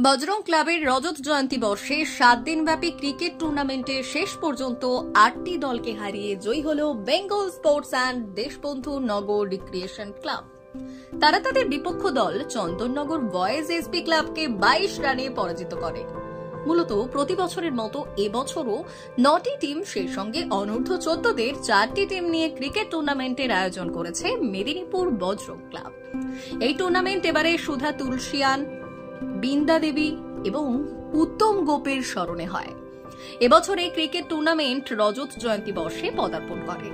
বজরং ক্লাবের রজত জয়ন্তী বর্ষে 7 দিনব্যাপী ক্রিকেট টুর্নামেন্টে শেষ পর্যন্ত 8টি দলকে হারিয়ে জয়ী হল Bengal sports and Deshbandhu Nagar recreation club. তারা তাদের বিপক্ষ দল চন্দননগর বয়েজ এসপি ক্লাবকে 22 রানে পরাজিত করে। মূলত প্রতি বছরের মতো এবছরও 9টি টিম, সেই সঙ্গে অনূর্ধ্ব 14দের 4টি টিম নিয়ে ক্রিকেট টুর্নামেন্টের আয়োজন করেছে মেদিনীপুর বজরং ক্লাব। এই টুর্নামেন্ট এবারে সুধা তুলসিয়ান, বিন্দা দেবী এবং উত্তম গোপের স্মরণে হয়। এবছর এই ক্রিকেট টুর্নামেন্ট রজত জয়ন্তী বর্ষে পদার্পণ করে।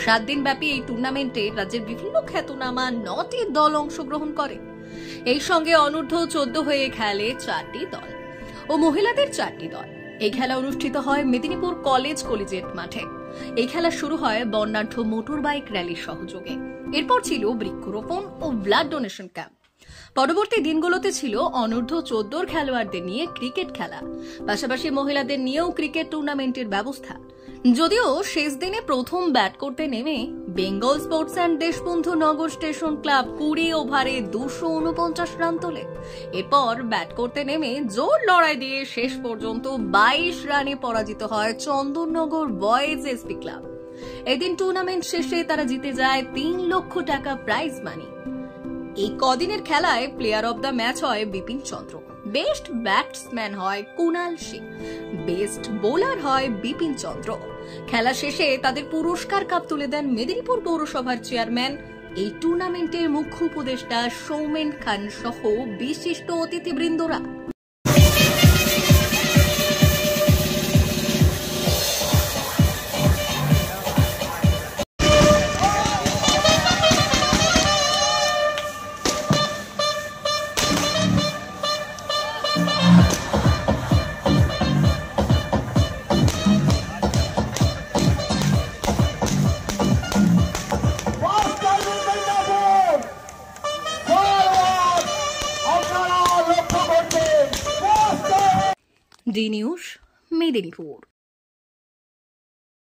7 দিন ব্যাপী এই টুর্নামেন্টে রাজ্যের বিভিন্ন খ্যাতনামা 9টি দল অংশগ্রহণ করে। এই সঙ্গে অনূর্ধ্ব 14 হয়ে খেলে 4টি দল ও মহিলাদের 4টি দল। এই খেলা অনুষ্ঠিত হয় মেদিনীপুর কলেজ কলিজিয়েট মাঠে। এই খেলা শুরু হয় বর্ণাঢ্য মোটর বাইক র্যালির সহযোগে। এরপর ছিল বৃক্ষরোপণ ও ব্লাড ডোনেশন ক্যাম্প। পরবর্তী দিনগুলোতে ছিল অনূর্ধ্ব 14 খেলোয়াড়দের নিয়ে ক্রিকেট খেলা, পাশাপাশি মহিলাদের নিয়েও ক্রিকেট টুর্নামেন্টের ব্যবস্থা। যদিও শেষ দিনে প্রথম ব্যাট করতে নেমে Bengal sports and Deshbandhu Nagar station club 20 ওভারে 249 রান তোলে। এরপর ব্যাট করতে নেমে জোর লড়াই দিয়ে শেষ পর্যন্ত 22 রানে পরাজিত হয় চন্দননগর বয়েজ এসপি ক্লাব। এদিন টুর্নামেন্ট শেষে তারা জিতে যায় 3 লক্ষ টাকা প্রাইজ মানি। এই কদিনের খেলায় প্লেয়ার অব দ্য ম্যাচ হয় বিপিন চন্দ্র, বেস্ট ব্যাটসম্যান হয় কুনাল সিং, বেস্ট বোলার হয় বিপিন চন্দ্র। খেলা শেষে তাদের পুরস্কার কাপ তুলে দেন মেদিনীপুর পৌরসভার চেয়ারম্যান, এই টুর্নামেন্টের মুখ্য উপদেষ্টা সৌমেন খান সহ বিশিষ্ট অতিথিবৃন্দরা। D news, Medinipur.